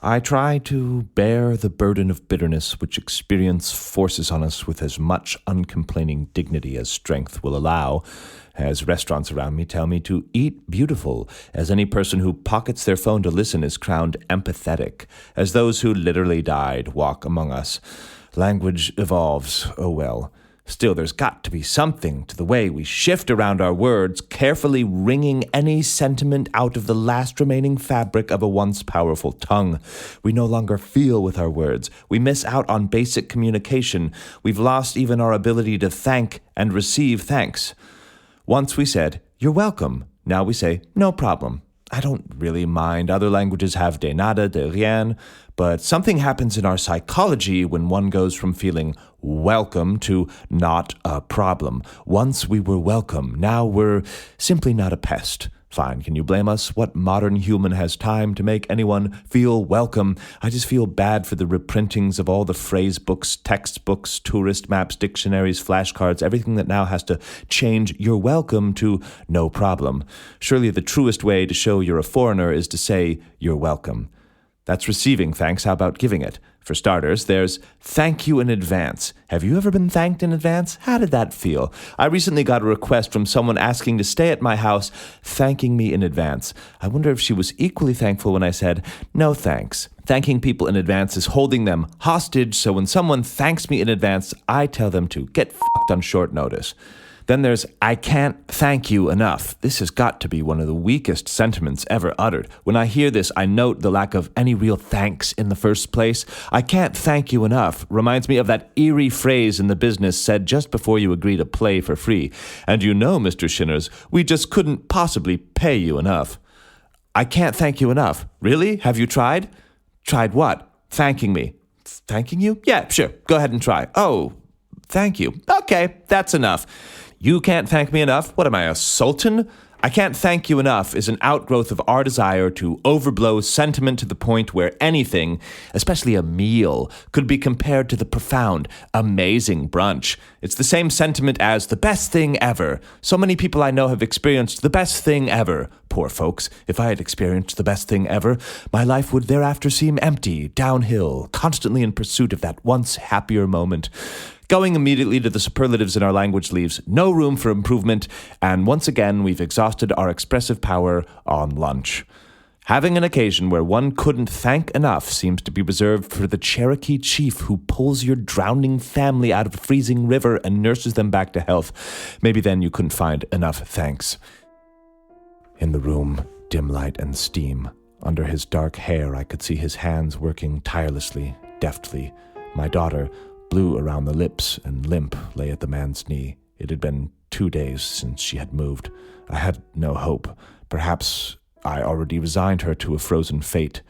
I try to bear the burden of bitterness which experience forces on us with as much uncomplaining dignity as strength will allow, as restaurants around me tell me to eat beautiful, as any person who pockets their phone to listen is crowned empathetic, as those who literally died walk among us. Language evolves, oh well. Still, there's got to be something to the way we shift around our words, carefully wringing any sentiment out of the last remaining fabric of a once powerful tongue. We no longer feel with our words. We miss out on basic communication. We've lost even our ability to thank and receive thanks. Once we said, "You're welcome." Now we say, "No problem." I don't really mind. Other languages have de nada, de rien, but something happens in our psychology when one goes from feeling welcome to not a problem. Once we were welcome, now we're simply not a pest. Fine, can you blame us? What modern human has time to make anyone feel welcome? I just feel bad for the reprintings of all the phrase books, textbooks, tourist maps, dictionaries, flashcards, everything that now has to change "you're welcome" to "no problem." Surely the truest way to show you're a foreigner is to say "you're welcome." That's receiving thanks. How about giving it? For starters, there's thank you in advance. Have you ever been thanked in advance? How did that feel? I recently got a request from someone asking to stay at my house, thanking me in advance. I wonder if she was equally thankful when I said, "No thanks." Thanking people in advance is holding them hostage, so when someone thanks me in advance, I tell them to get fucked on short notice. Then there's, "I can't thank you enough." This has got to be one of the weakest sentiments ever uttered. When I hear this, I note the lack of any real thanks in the first place. "I can't thank you enough" reminds me of that eerie phrase in the business said just before you agree to play for free. "And you know, Mr. Shinners, we just couldn't possibly pay you enough." I can't thank you enough. Really? Have you tried? Tried what? Thanking me. Thanking you? Yeah, sure. Go ahead and try. Oh, thank you. Okay, that's enough. You can't thank me enough? What am I, a sultan? "I can't thank you enough" is an outgrowth of our desire to overblow sentiment to the point where anything, especially a meal, could be compared to the profound, amazing brunch. It's the same sentiment as the best thing ever. So many people I know have experienced the best thing ever. Poor folks, if I had experienced the best thing ever, my life would thereafter seem empty, downhill, constantly in pursuit of that once happier moment. Going immediately to the superlatives in our language leaves no room for improvement, and once again we've exhausted our expressive power on lunch. Having an occasion where one couldn't thank enough seems to be reserved for the Cherokee chief who pulls your drowning family out of a freezing river and nurses them back to health. Maybe then you couldn't find enough thanks. In the room, dim light and steam. Under his dark hair I could see his hands working tirelessly, deftly. My daughter, blue around the lips and limp, lay at the man's knee. It had been 2 days since she had moved. I had no hope. Perhaps I already resigned her to a frozen fate.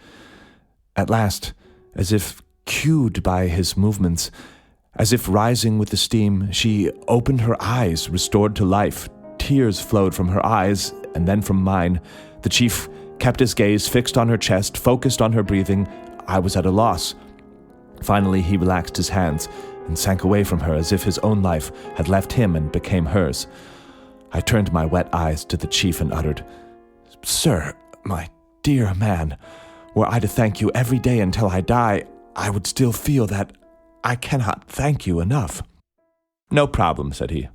At last, as if cued by his movements, as if rising with the steam, she opened her eyes, restored to life. Tears flowed from her eyes and then from mine. The chief kept his gaze fixed on her chest, focused on her breathing. I was at a loss. Finally, he relaxed his hands and sank away from her as if his own life had left him and became hers. I turned my wet eyes to the chief and uttered, "Sir, my dear man, were I to thank you every day until I die, I would still feel that I cannot thank you enough." "No problem," said he.